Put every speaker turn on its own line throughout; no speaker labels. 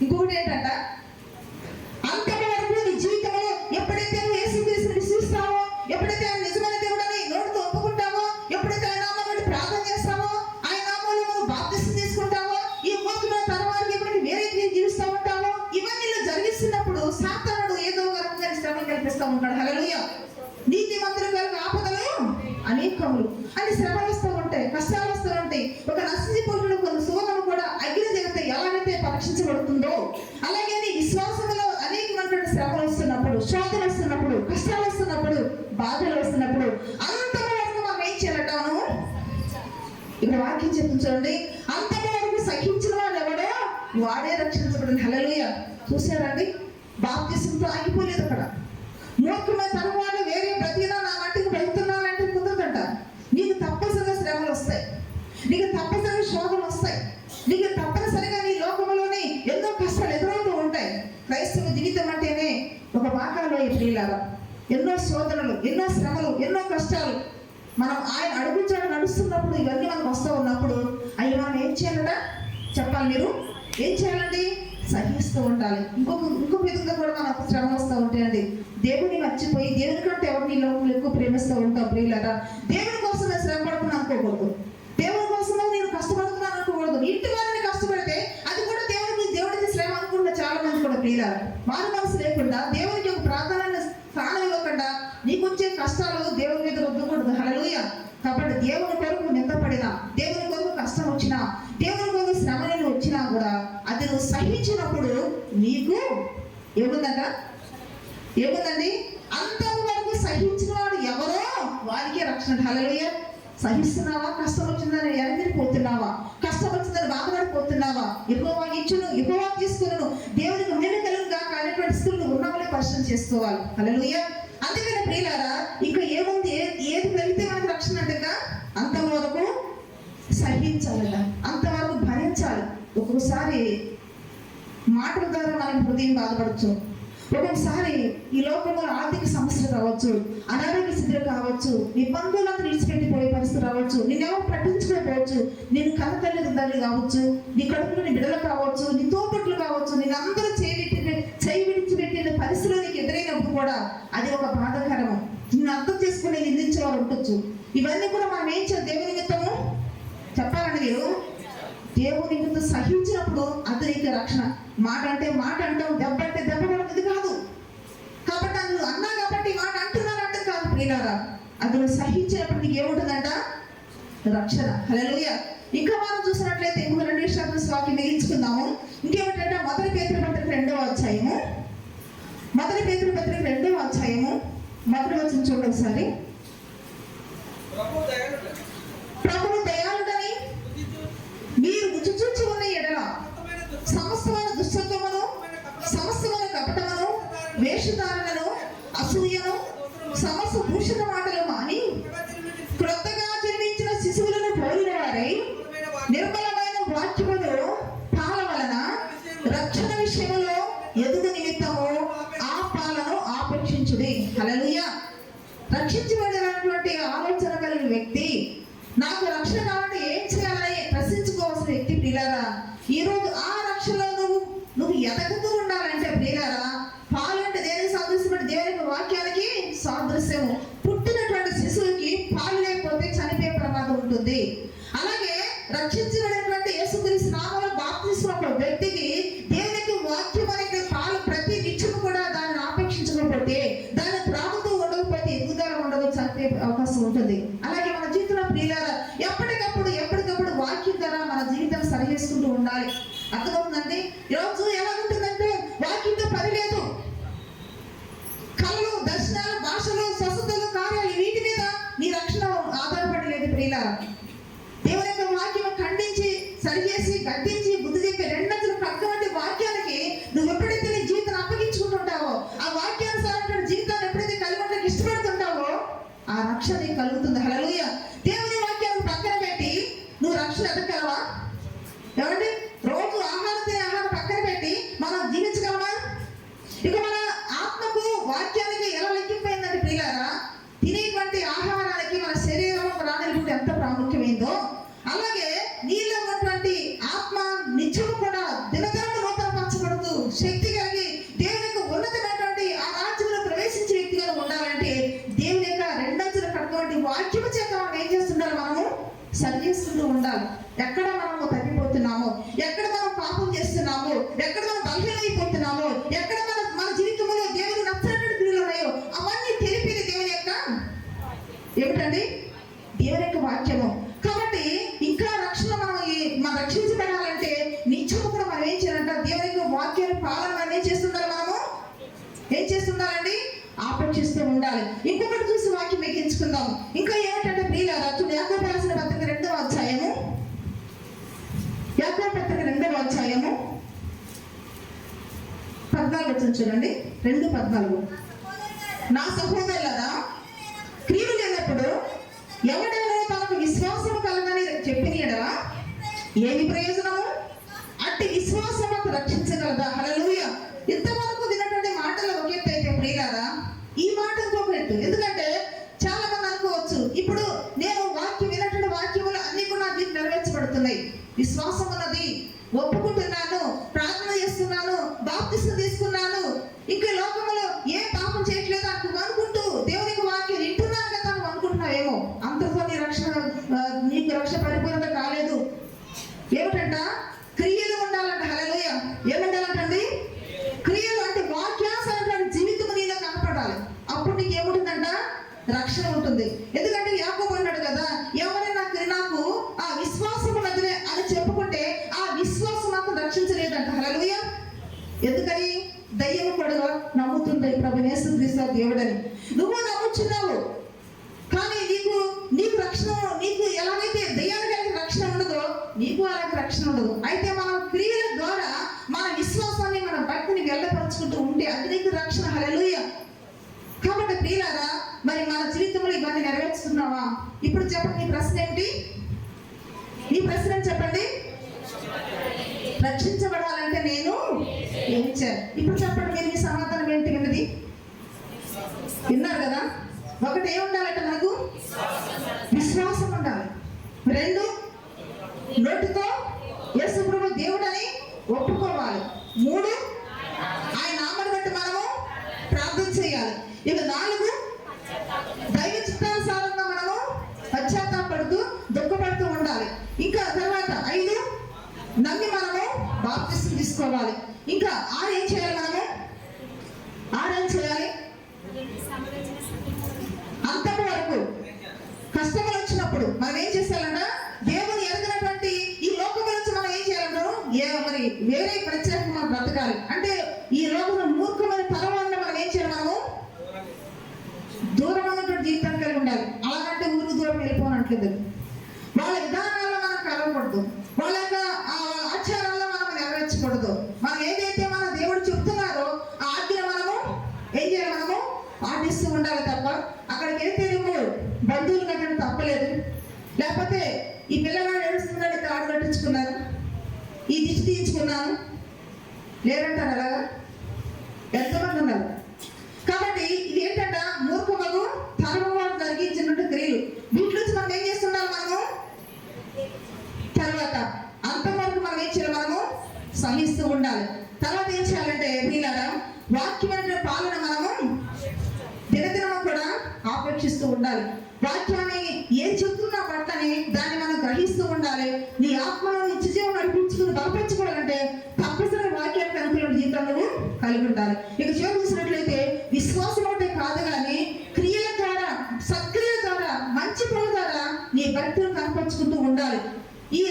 ఇంకొకటి ఏంటంట, అంతటి వరకు నీ జీవితంలో ఎప్పుడైతే నువ్వు యేసుక్రీస్తుని విశ్వసిస్తావో, ఎప్పుడైతే ఆయన నిజమైన దేవుడని నోటితో ఒప్పుకుంటావో, ఎప్పుడైతే ఆయన నామములో ప్రార్థన చేస్తావో, ఆయన నామములో నువ్వు బాప్తిసం తీసుకుంటావో, ఈ భూమిలో తర్వాత ఎప్పుడైతే వేరే జీవిస్తూ ఉంటావో, ఇవన్నీ జరిగిస్తున్నప్పుడు సాతానుడు ఏదో ఒక రకంగా శ్రమ కల్పిస్తూ ఉంటాడు. హల్లెలూయా. నీతిమంతులు కలుగు ఆపదలు అనేకములు అని శ్రమలు వస్తూ ఉంటాయి, కష్టాలు వస్తూ ఉంటాయి. ఒక నశించిపోతున్న కొన్ని సువర్ణము కూడా అగ్ని దేవత ఎలాగైతే పరీక్షించబడుతుందో, అలాగే నీ విశ్వాసంలో అనేకమైనటువంటి శ్రమలు వస్తున్నప్పుడు, శోధన వస్తున్నప్పుడు, కష్టాలు వస్తున్నప్పుడు, బాధలు వస్తున్నప్పుడు అంతవరకు మనం ఏం చేయాలంటాను? ఇక్కడ వాక్యం చెప్పించండి, అంతవరకు సహించిన వాడు ఎవడో వాడే రక్షించబడింది. హల్లెలూయా. చూసారండి, బాప్తిసంతో ఆగిపోలేదు అక్కడ. మూర్ఖమైన తరువాత వేరే ప్రతినా నా మట్టికి వెళ్తున్నానంటే కుదరదంట. నీకు తప్పనిసరిగా శ్రమలు వస్తాయి, నీకు తప్పనిసరిగా శోధనలు వస్తాయి, నీకు తప్పనిసరిగా నీ లోకంలోనే ఎన్నో కష్టాలు ఎదురవుతూ ఉంటాయి. క్రైస్తవ జీవితం అంటేనే ఒక వాకాలో ప్రియులారా ఎన్నో శోధనలు, ఎన్నో శ్రమలు, ఎన్నో కష్టాలు. మనం ఆయన అడుగుచాడు నడుస్తున్నప్పుడు ఇవన్నీ మనకు వస్తూ ఉన్నప్పుడు అవి మనం ఏం చేయాలట చెప్పాలి? మీరు ఏం చేయాలండి? సహిస్తూ ఉండాలి. ఇంకొక విధంగా కూడా మనకు శ్రమ వస్తూ ఉంటాయండి. దేవుని మర్చిపోయి దేవుని కంటే ఎవరిని లోకంలో ఎక్కువ ప్రేమిస్తూ ఉంటాం ప్రియులారా. దేవుని కోసం నేను శ్రమ పడుతున్నాను అనుకోకూడదు, దేవుని కోసం నేను కష్టపడుతున్నాను అనుకోకూడదు. ఇంటి వారిని కష్టపడితే అది కూడా దేవుడికి శ్రమ అనుకుంటే చాలా మంది కూడా ప్రియులారా మారు మనసు లేకుండా, దేవునికి ఒక ప్రాధాన్యత స్థానం ఇవ్వకుండా నీకు వచ్చే కష్టాలు దేవుని మీద రుద్దకూడదు. హల్లెలూయా. కాబట్టి దేవుని కొరకు నిందపడినా, దేవుని కొరకు కష్టం వచ్చినా, దేవుని కొరకు శ్రమలు వచ్చినా కూడా అది నువ్వు సహించినప్పుడు నీకు ఏముందంట? ఏముందండి? అంతవరకు సహించిన వాడు ఎవరో వారికే రక్షణ. హల్లెలూయా. సహిస్తున్నావా? కష్టం వచ్చిందని ఎరగిపోతున్నావా? కష్టం వచ్చిందని బాధపడిపోతున్నావా? యెహోవా ఇచ్చును, యెహోవా తీసుకును, దేవునికి మేలు కలుగుగా అనేటువంటి స్థితులు ఉన్నవాళ్ళే పరిశీలన చేసుకోవాలి. హల్లెలూయా. అందుకని ప్రియులారా ఇంకా ఏముంది? ఏది పెరిగితే మనకు రక్షణ అంటగా అంతవరకు సహించాలట, అంతవరకు భరించాలి. ఒక్కొక్కసారి మాటల ద్వారా మనం హృదయం బాధపడచ్చు, ఒక్కొక్కసారి ఈ లోకంలో ఆర్థిక సమస్యలు కావచ్చు, అనారోగ్య స్థితులు కావచ్చు, నీ బంధువులంతా విడిచిపెట్టిపోయే పరిస్థితి రావచ్చు, నిన్నెవరు పట్టించుకోకపోవచ్చు, నేను కన్న తల్లి కావచ్చు, నీ కడుపులో నీ బిడ్డలు కావచ్చు, నీ తోబుట్టులు కావచ్చు, నేను అందరూ చేయి విడిచిపెట్టిన పరిస్థితులు నీకు ఎదురైనప్పుడు కూడా అది ఒక బాధాకరము. నిన్ను అర్థం చేసుకుని నిందించే వారు ఉండొచ్చు. ఇవన్నీ కూడా మనం ఏం చేయాలి? దేవుని నిమిత్తము చెప్పాలండి. మీరు దేవుని నిమిత్తం సహించినప్పుడు అది నీకు రక్షణ. మాట అంటే మాట అంటాం, దెబ్బ అంటే దెబ్బ పడుతుంది కాదు. కాబట్టి అందులో అన్నా కాబట్టి మాట అంటున్నారంటే కాదు ప్రియులారా, అది నువ్వు సహించినప్పుడు నీకు ఏముంటుందంట? రక్షణ. హల్లెలూయా. ఇంకా మనం చూసినట్లయితే ఇంకో 2 విషయాలు వాక్యం మిగిల్చుకుందాము. ఇంకేమిటంటే మొదటి పేతురు పత్రిక 2వ అధ్యాయము, మొదటి పేతురు పత్రిక 2వ అధ్యాయము మొదటి వచనం చూడండి ఒకసారి. ప్రభువు దయాళుడని మీరు రుచి చూచి ఉన్న ఎడల సమస్తమైన దుష్టత్వమును, సమస్తమైన కపటమును, వేషధారణను, అసూయను, సమస్త భూషణ మాటలు మాని క్రొత్తగా జన్మించిన శిశువులను పోలిన వారై నిర్మలమైన వాక్యమును పాల వలన రక్షణ విషయంలో ఎదుగు నిమిత్తము ఆ పాలను ఆపేక్షించుడి. హల్లెలూయా. రక్షించబడినటువంటి ఆలోచన కలిగిన వ్యక్తి, నాకు రక్షణ కావాలంటే ఏం చేయాలని ప్రశ్నించుకోవాల్సిన వ్యక్తి ప్రియులారా, ఈరోజు ఆ రక్షణలో నువ్వు ఎదగుతూ ఉండాలంటే ప్రియులారా, పాలు అంటే దేనికి సాదృశ్యం? దేవుని వాక్యానికి సాదృశ్యము. పుట్టినటువంటి శిశువుకి పాలు లేకపోతే చనిపోయే ప్రమాదం ఉంటుంది. అలాగే రక్షించబడినటువంటి యేసుక్రీస్తు నామములో బాప్తిస్మం వ్యక్తికి దేవునికి వాక్యం అనే పాలు ప్రతి నిత్యము కూడా దాన్ని ఆపేక్షించకపోతే, దాన్ని త్రాగుతూ ఉండకపోతే ఎదుగుదల ఉండదు, చనిపోయే అవకాశం ఉంటుంది. అలాగే మన జీవితంలో ప్రియులారా ఎప్పటికప్పుడు వాక్యం ద్వారా మన జీవితం సరి చేసుకుంటూ ఉండాలి. అర్థమవుతుందండి? ఈరోజు ఎలా ఉంటుందంటే వాక్యంతో పని లేదు. కళ్ళు, దర్శనాలు, భాషలు, స్వస్థతలు, కార్యాలు వీటి మీద నీ రక్షణ ఆధారపడి లేదు ప్రియులారా. దేవుని యొక్క వాక్యం ఖండించి, సరిచేసి, గద్దించి, బుద్ధి చెప్పి రెండంచులు ప్రక్కవంటి వాక్యానికి నువ్వు ఎప్పుడైతే నీ జీవితాన్ని అప్పగించుకుంటుంటావో, ఆ వాక్యానుసారమైన జీవితాన్ని ఎప్పుడైతే కలిగి ఉండడానికి ఇష్టపడుతుంటావో ఆ రక్షణ నీకు కలుగుతుంది. హల్లెలూయా. దేవుని వాక్యాన్ని పక్కన పెట్టి నువ్వు రక్షణ ఎదగలవా? ఏమండి? రోజు ఆహారం పక్కన పెట్టి మనం జీవించగలమా? ఇక మన ఆత్మకు వాక్యానికి ఎలా లెక్కిపోయిందంటే ప్రియులారా, తినేటువంటి ఆహారానికి మన శరీరం ప్రాణులు ఎంత ప్రాముఖ్యమైందో, అలాగే నీలో ఉన్నటువంటి ఆత్మ నిత్యము కూడా దినదినము నూతన పరచబడుతూ శక్తి కలిగి దేవుని యొక్క ఉన్నతమైనటువంటి ఆ రాజ్యంలో ప్రవేశించే వ్యక్తిగా ఉండాలంటే దేవుని యొక్క రెండంచుల కట్టుకోండి వాక్యము చేత మనం ఏం చేస్తుండాలి, మనము సరి చేసుకుంటూ ఉండాలి. ఎక్కడ మనము తగ్గిపోతున్నాము, ఎక్కడ మనం పాపం చేస్తున్నాము, ఎక్కడ మనం బలహీనమైపోతున్నాము, ఎక్కడ మన జీవితంలో దేవుని నచ్చినటువంటి క్రియలు ఉన్నాయో అవన్నీ తెలిపేది దేవుని యొక్క ఏమిటండి, దేవుని యొక్క వాక్యము. కాబట్టి ఇంకా రక్షణ మనం రక్షించబడాలంటే నిత్యము కూడా మనం ఏం చేయాలంట, దేవుని యొక్క వాక్యాన్ని పాలన మనం ఏం చేస్తుండాలండి, ఆపేక్షిస్తూ ఉండాలి. ఇంకొకటి చూసి వాక్యం ఎక్కించుకుందాం. ఇంకా ఏమిటంటే ప్రియులారా, యాకోబు రాసిన పత్రిక 2వ అధ్యాయము, యాకోబు పత్రిక 2వ అధ్యాయము 14 చూడండి. 2:14 నా సహోదరులారా, క్రియలు లేనప్పుడు ఎవడైనా తనకు విశ్వాసం కలగని చెప్పిన యెడల ఏమి ప్రయోజనము? అట్టి విశ్వాసం రక్షించగలదా? హల్లెలూయా. ఇంతవరకు విన్నటువంటి మాటలు ఒక ఎత్తు అయితే ప్రియులారా, ఈ మాట ఇంకొక ఎత్తు. ఎందుకంటే చాలా మంది అనుకోవచ్చు, ఇప్పుడు నేను విన్నటువంటి వాక్యములు అన్ని కూడా నా జీవితం నెరవేర్చబడుతున్నాయి, విశ్వాసం ఉన్నది, ఒప్పుకుంటున్నాను, ప్రార్థన చేస్తున్నాను, బాప్తిసం తీసుకున్నాను, ఇంకా లోకంలో ఏ పాపం చేయట్లేదు అనుకుంటూ దేవునికి వాక్యం వింటున్నాను కదా నువ్వు అనుకుంటున్నావేమో. అంతతో నీకు రక్షణ పరిపూర్ణత కాలేదు. ఏమిటంట? క్రియలు ఉండాలంట. హల్లెలూయా. ఏముండాలంటండి? క్రియలు అంటే వాక్యాసైన జీవితం నీలో కనపడాలి. అప్పుడు నీకు ఏముంటుందంట? రక్షణ ఉంటుంది. ఎందుకంటే యాకోబు అన్నాడు కదా, ఎవరైనా నాకు ఆ విశ్వాసం ఉన్నదిలే అని చెప్పుకుంటే ఆ విశ్వాసం మాకు రక్షించలేదంట. హల్లెలూయా. ఎందుకని? దయ్యము కూడా నమ్ముతుంది ప్రభు యేసుక్రీస్తు దేవుడని. నువ్వు నమ్ముచున్నావు, కానీ నీకు రక్షణ, నీకు ఎలాగైతే దయ్యానికి రక్షణ ఉండదో నీకు అలాగే రక్షణ ఉండదు. అయితే మనం క్రియల ద్వారా మన విశ్వాసాన్ని, మన భక్తిని వెళ్ళపరుచుకుంటూ ఉంటే అది నీకు రక్షణ. హల్లెలూయా. కాబట్టి ప్రియులారా, మరి మన జీవితంలో ఇవన్నీ నెరవేర్చుతున్నావా? ఇప్పుడు చెప్పండి, నీ ప్రశ్న ఏమిటి? నీ ప్రశ్న చెప్పండి. రక్షించబడాలంటే నేను ఏం చేయాలి? ఇప్పుడు చెప్పండి, మీరు మీ సమాధానం ఏంటి? విన్నది విన్నారు కదా. ఒకటి ఏం ఉండాలంటే మనకు విశ్వాసం ఉండాలి. 2 నోటితో యేసు ప్రభు దేవుడని ఒప్పుకోవాలి. 3 ఆయన నామమును బట్టి మనము ప్రార్థన చేయాలి. ఇక 4 దైవ చిత్తానుసారంగా మనము పశ్చాత్తాపడుతూ దుఃఖపడుతూ ఉండాలి. ఇంకా తర్వాత 5 నమ్మి మనము బాప్తిసం తీసుకోవాలి. ఇంకా 6 ఏం చేయాలి? మనము 6 ఏం చేయాలి? అంతకు వరకు కష్టములు వచ్చినప్పుడు మనం ఏం చేస్తారంట, దేవుని ఎరగినటువంటి ఈ లోకం నుంచి మనం ఏం చేయాలంటారు, మరి వేరే ప్రత్యేకంగా మనం బ్రతకాలి. అంటే ఈ లోకంలో మూర్ఖమైన పరవాళ్ళని మనం ఏం చేయాలి, మనము దూరమైనటువంటి జీవితాన్ని కలిగి ఉండాలి. అలాగంటే ఊరు దూరం వెళ్ళిపోనట్లేదు. వాళ్ళ విధానాల్లో మనం కలవకూడదు, వాళ్ళ యొక్క ఆచారాల్లో మనం నెరవేర్చకూడదు. మనం ఏదైతే మన దేవుడు చెప్తున్నారో ఆ ఆజ్ఞను మనము ఏం చేయాలి, మనము పాటిస్తూ ఉండాలి తప్ప అక్కడికి వెళ్తే నువ్వు బంధువులు కట్టడం తప్పలేదు. లేకపోతే ఈ పిల్లగాడు ఏడుస్తున్నాడు, తాడు కట్టించుకున్నాను, ఈ దిష్టి తీయించుకున్నాను లేరంటారు. అలాగా ఎంతమంది ఉన్నారు. కాబట్టి ఇది ఏంటంట, మూర్ఖమగు తరము వాడు జరిగించినట్టు క్రియలు. వీటిలోంచి మనం ఏం చేస్తున్నాం, మనము తర్వాత అంతవరకు మనం ఏం చేయాలి, మనము సహిస్తూ ఉండాలి. తర్వాత ఏం చేయాలంటే వీళ్ళ వాక్యమైన పాలన మనము దినదినము కూడా ఆపేక్షిస్తూ ఉండాలి. వాక్యాన్ని ఏం చెప్తున్నా పట్టని దాన్ని మనం గ్రహిస్తూ ఉండాలి. నీ ఆత్మను నిత్యజీవం నడిపించుకుని బలపరచుకోవాలంటే తప్పనిసరి వాక్యానికి అనుకూల జీవితం నువ్వు కలిగి ఉండాలి. ఇక చివరి చూసినట్లయితే విశ్వాసం అంటే కాదు కానీ క్రియల ద్వారా, సత్క్రియల ద్వారా, మంచి పనుల ద్వారా నీ భక్తులను కనపరుచుకుంటూ ఉండాలి. ఈ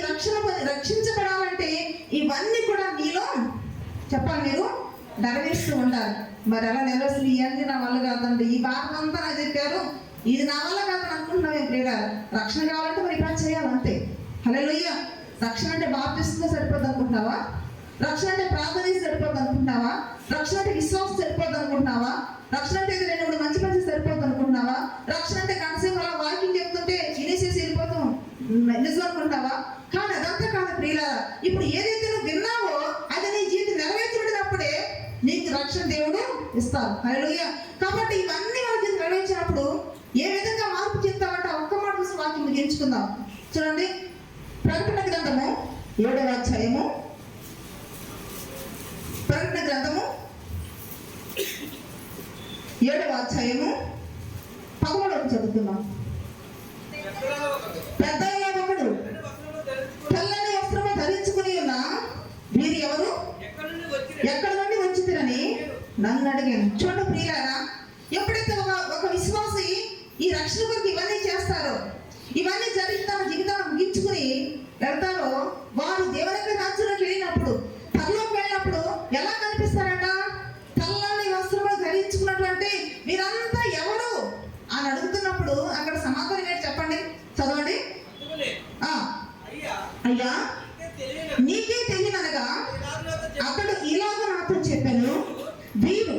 రక్షించబడాలంటే ఇవన్నీ కూడా నీలో చెప్పాలి, మీరు నెరవేరుస్తూ ఉండాలి. మరి అలా నెరవేర్చి ఇవన్నీ నా వల్ల కాదండి, ఈ భాగం అంతా నాకు చెప్పారు, ఇది నా వల్ల కాదని అనుకుంటున్నావు. ప్రియుడా, రక్షణ కావాలంటే మరి ఇలా చేయాలి అంతే. హల్లెలూయా. రక్షణ అంటే బాప్తిస్మే సరిపోద్ది అనుకుంటున్నావా? రక్షణ అంటే ప్రార్థన చేసి సరిపోద్ది అనుకుంటున్నావా? రక్షణ అంటే విశ్వాసం సరిపోద్ది అనుకుంటున్నావా? రక్షణ అంటే 2-3 మంచి పని సరిపోద్ది అనుకుంటున్నావా? రక్షణ అంటే కనసేపు అలా వాకింగ్ చెప్తుంటే వినేసేసి వెళ్ళిపోతాం నిజం అనుకుంటున్నావా? కానీ అదంతా కాదు ప్రియులారా. ఇప్పుడు ఏదైతే నువ్వు విన్నావో అది నీ జీవితం నెరవేర్చబడినప్పుడే నీకు రక్షణ దేవుడు ఇస్తారు. హల్లెలూయా. కాబట్టి ఇవన్నీ మన జీవితం నెరవేర్చినప్పుడు ఏ విధంగా మార్పు చెప్తామంటే ఒక్క మాట చూసి వాక్యం ముగించుకుందాం. చూడండి, ప్రకటన గ్రంథము 7వ అధ్యాయము. ప్రకటన గ్రంథం 7వ అధ్యాయము 13వ చదువుతున్నాం. పెద్దయ్య ఒకడు తెల్లని వస్త్రము ధరించుకుని ఉన్న వీరు ఎవరు, ఎక్కడి నుండి వచ్చిందని నన్ను అడిగాను. చూడండి ప్రియులారా, ఎప్పుడైతే ఒక విశ్వాసి ఈ రక్షణ కొరకు ఇవన్నీ చేస్తారో, ఇవన్నీ జరిగి తన జీవితాన్ని ముగించుకుని వెళ్తారో, వారు దేవుని రాజ్యంలోకి వెళ్ళినప్పుడు, పరలోకి వెళ్ళినప్పుడు ఎలా కనిపిస్తారట? తెల్లని వస్త్రములు ధరించుకున్నటువంటి మీరంతా ఎవరు అని అడుగుతున్నప్పుడు అక్కడ సమాధానం ఏంటి చెప్పండి, చదవండి. అయ్యా నీకే తెలియనగా అతడు ఇలాగ నాతో చెప్పాను, వీరు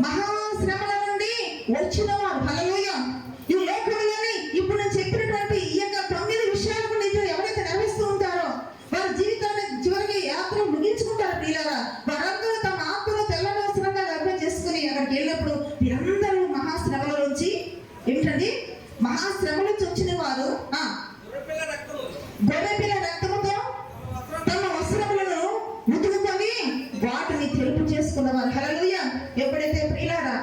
మహాశ్రమల నుండి వచ్చిన వారు. హల్లెలూయా. ఈ లోకంలోని ఇప్పుడు నేను చెప్పినటువంటి ఈ యొక్క 9 విషయాలకు నీతో ఎవరైతే నెరవేరుస్తూ ఉంటారో వారి జీవితాన్ని చివరికి యాత్ర ముగించుకుంటారు. ప్రియులారా, వారందరూ తమ ఆత్మలో తెల్లని వస్త్రంగా అర్థం చేసుకుని అక్కడికి వెళ్ళినప్పుడు వీరందరూ మహాశ్రమల నుంచి ఏమిటండి, మహాశ్రమల నుంచి వచ్చిన వారు గొర్రెపిల్ల రక్తముతో తమ వస్త్రములను ఉతుకుకొని వాటిని తెలుపు చేసుకున్నవారు. హల్లెలూయా. ఎప్పుడైతే ప్రియులారా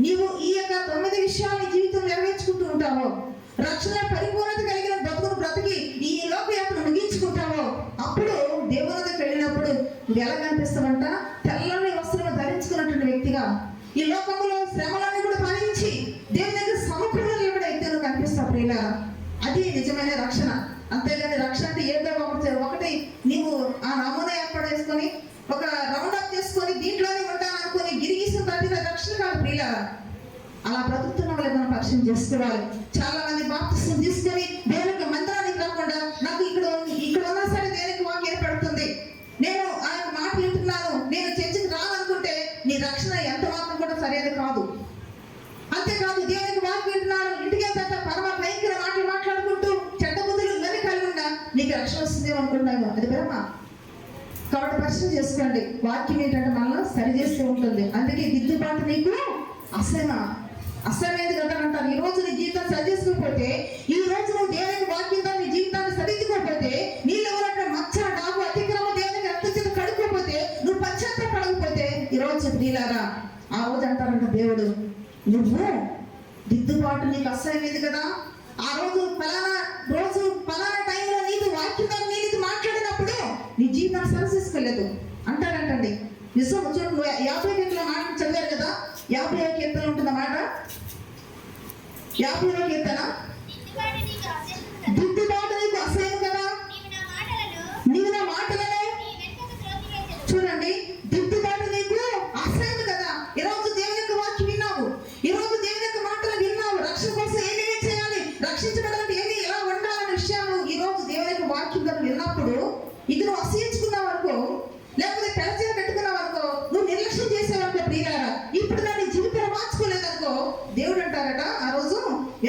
నీవు ఈ యొక్క 9 విషయాలు జీవితం నెరవేర్చుకుంటూ ఉంటావో, రక్షణ పరిపూర్ణత కలిగిన బ్రతుకును బ్రతికి ఈ లోక యాత్ర ముగించుకుంటావో, అప్పుడు దేవునికి వెళ్ళినప్పుడు నువ్వు ఎలా కనిపిస్తావంట? తెల్లని వస్త్రం ధరించుకున్నటువంటి వ్యక్తిగా ఈ లోకంలో శ్రమలన్నీ కూడా భరించి దేవుని దగ్గర సమకూర్ణలు ఎవడైతే నువ్వు కనిపిస్తావు ప్రియులారా. అది నిజమైన రక్షణ. అంతేగాని రక్షణ అంటే ఏదో ఒకటి నీవు ఆ నమూనా ఏర్పడేసుకొని ఒక రౌండ్ అప్ చేసుకొని దీంట్లోనే ఉంటాననుకొని గిరిగిసిన ప్రతి రక్షణ కాదు ప్రియులారా. అలా బ్రతుకుతున్న వాళ్ళు మనం పరిచయం చేసుకోవాలి. చాలా మంది బాప్తిస్మం తీసుకొని దేవునికి మందిరానికి రాకుండా నాకు ఇక్కడ ఉన్నా సరే దేవునికి వాక్యం ఏర్పడుతుంది, నేను ఆయన మాట వింటున్నాను, నేను చర్చికి రావాలనుకుంటే నీ రక్షణ ఎంత మాత్రం కూడా సరైనది కాదు. అంతేకాదు దేవునికి వాక్యం వింటున్నాను, ఇంటికి వెళ్తా పరమ భయంకర మాటలు మాట్లాడుకుంటూ చెడ్డ బుద్ధులు ఇవన్నీ కలిగి ఉండా నీకు రక్షణ వస్తుందేమో అనుకుంటున్నాను, అది బ్రహ్మ. కాబట్టి పరిచయం చేసుకోండి. వాక్యం ఏంటంటే మనల్ని సరి చేస్తూ ఉంటుంది. అందుకే దిద్దుబాటు నీకు అసహ్యమైనది కదా అంటారు. ఈ రోజు నీ జీవితం సరి చేసుకోకపోతే, ఈ రోజు నువ్వు దేవునికి వాక్యంతో నీ జీవితాన్ని సరిదిద్దుకోకపోతే, నీళ్ళు ఉన్నటువంటి మచ్చ డాగు అతిక్రమ దేవునికి రక్తచేత కడుక్కోకపోతే, నువ్వు పశ్చాత్తాపడకపోతే, ఈ రోజు ప్రియులారా ఆ రోజు అంటారంట దేవుడు, నువ్వు దిద్దుబాటు నీకు అసహ్యమైంది కదా, ఆ రోజు పలానా టైంలో నీకు వాక్యంతో నీకు మాట్లాడినప్పుడు నీ జీవితాన్ని సరి చేసుకోలేదు అంటారంటండి. నిజం. చూడండి, 50వ కీర్తన మాట చదివారు కదా, 50వ కీర్తన ఉంటున్న మాట, 50వ కీర్తన, దిద్దుబాటు నీకు అసహ్యం కదా, నీవు నా మాటలను చూడండి, దిద్దుబాటు నీకు అసహ్యం కదా. ఈరోజు దేవుని యొక్క వాక్యం విన్నావు, ఈరోజు దేవుని యొక్క మాటలు విన్నావు, రక్షణ కోసం ఏమేమి చేయాలి, రక్షించబడాలంటే ఏమి ఎలా ఉండాలనే విషయాలు ఈరోజు దేవుని యొక్క వాక్యం విన్నప్పుడు ఇది నువ్వు అసహించుకున్నావు అనుకో, లేకపోతే పెడచేత పెట్టుకున్నావు అనుకో, నువ్వు నిర్లక్ష్యం చేసేవనుకో ప్రియులారా, ఇప్పుడు నీ జీవితాన్ని మార్చుకోలేదనుకో, దేవుడు అంటారట ఆ రోజు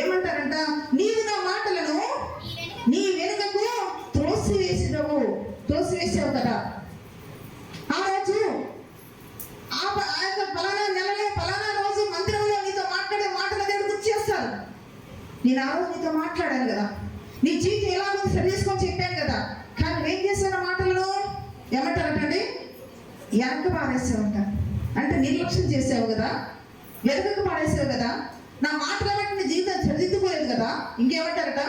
ఏమంటారంట, నీవు నా మాటలను నీ వెనుకకు త్రోసివేసావు కదా. ఆ రోజు ఆ యొక్క ఫలానా నెలలో ఫలానా రోజు మందిరంలో నీతో మాట్లాడే మాటలు దేవుడు గుర్తు చేస్తారు. నేను ఆ రోజు నీతో మాట్లాడాను కదా, నీ జీవితం ఎలా ఉంది సరి చేసుకొని చెప్పాను కదా, కానీ ఏం చేశాను మాటలను ఏమంటారంటండి, వెనక పారేసావంట. అంటే నిర్లక్ష్యం చేసావు కదా, వెనకకు పారేసావు కదా, నా మాటలు బట్టి నీ జీవితం సరిదిద్దుకోలేదు కదా. ఇంకేమంటారట,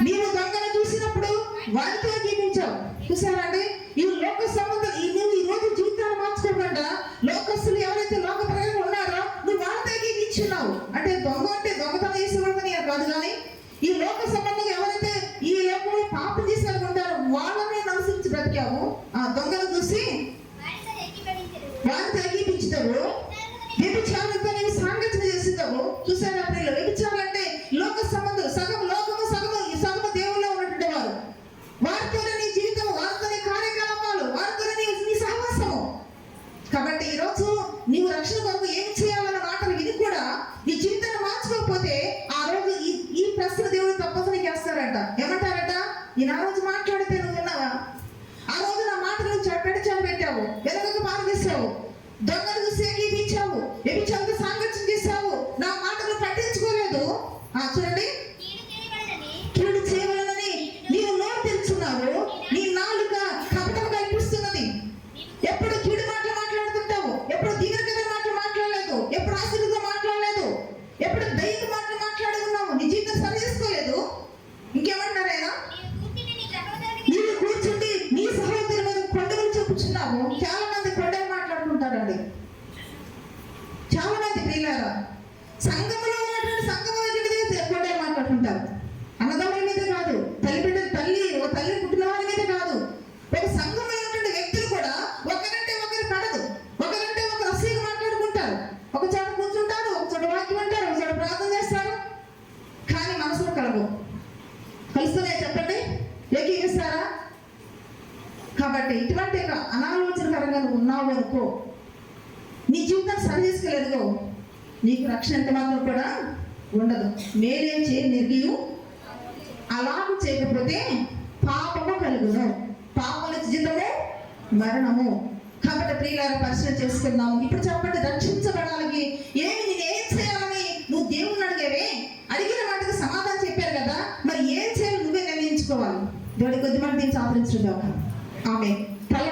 నీవు దొంగను చూసినప్పుడు వారితో జీవించావు. చూసారండి, ఈ లోక సంబంధం నువ్వు ఈ రోజు జీవితాన్ని మార్చుకోకుండా లోకస్తులు ఎవరైతే లోక ప్రజలు ఉన్నారో నువ్వు వాళ్ళతో జీవించున్నావు. అంటే దొంగతనం చేసేవాళ్ళని కాదు, కానీ ఈ లోక సంబంధం ఎవరైతే ఈ లోకంలో పాపం చేసేవాళ్ళుంటారో వాళ్ళనే అనుసరించి బ్రతికావు. ఆ దొంగను చూసి వాళ్ళతో ఏకీపించుతావు, వ్యభిచారులతో నీవు సాంగత్యం చేస్తావు. చూసారా ప్రియులు, వ్యభిచారులు లోక సంబంధం, సగం లోకము సగము దేవుల్లో ఉన్నటువంటి వారు, వారితోనే నీ జీవితం, వారితోనే కార్యకలాపాలు, వారితోనే నీ సహవాసము. కాబట్టి ఈరోజు నీవు రక్షణ కొరకు ఏం చేయాలన్న మాటలు విని కూడా నీ జీవితాన్ని మార్చుకోకపోతే ఆ రోజు ఈ ప్రశ్న దేవుడు తప్పనిసరి చేస్తారంట. ఏమంటారట, నేను ఆ రోజు మాట్లాడితే నువ్వు ఉన్నావా, ఆ రోజు నా మాటలు పెడచాలు పెట్టావు, వెనకకు పారదీసావు, దొంగలు చూసి ఏకీపించావు, వ్యభిచారులతో సాంగత్యం చేశావు, నా మాటలు పట్టించుకోలేదు. చూడండి, కీడు చేయవలనని నీవు నోరు తెరుచున్నావు, నీ నాలుక కపటం కల్పిస్తున్నది. ఎప్పుడు కీడు మాటలు మాట్లాడుతుంటావు, ఎప్పుడు దీవెనకర మాటలు మాట్లాడలేదు, కూర్చున్నామో చాలా మంది కొండలు మాట్లాడుకుంటారండి. చాలా మంది ప్రియులారా సంఘములో ఉన్నటువంటి సంఘము కొండలు మాట్లాడుకుంటారు. అన్నదమ్ముల మీద కాదు, తల్లి పుట్టిన వారి మీద కాదు, ఒక సంఘంలో ఉన్నటువంటి వ్యక్తులు కూడా ఒకరంటే ఒకరు పడదు, ఒకరంటే ఒకరు అసూయగా మాట్లాడుకుంటారు. ఒక చోట కూర్చుంటారు, ఒక చోట వాక్యం అంటారు, ఒక చోట ప్రార్థన చేస్తారు, కానీ మనసులో కలగవు. కలుస్తున్నాయా చెప్పండి? ఏకీగిస్తారా? కాబట్టి ఇటువంటి అనాలోచనకరంగా నువ్వు ఉన్నావు అనుకో, నీ జీవితాన్ని సరి చేసుకోలేదుగో, నీకు రక్షణ ఎంత మాత్రం కూడా ఉండదు. మేలేం చేయ నిర్గీయం అలాగూ చేయకపోతే పాపము కలుగును, పాపముల జీతము మరణము. కాబట్టి ప్రియులారా పరిశీలన చేసుకుందాము. ఇప్పుడు చెప్పండి, రక్షించబడాలని నేనేం చేయాలని నువ్వు దేవుణ్ణి అడిగేవే, అడిగిన వాటికి సమాధానం చెప్పారు కదా, మరి ఏం చేయాలి నువ్వే నిర్ణయించుకోవాలి. దేవుడి కొద్ది మంది దీన్ని ఆదరించుకుందాం. ఆమె తల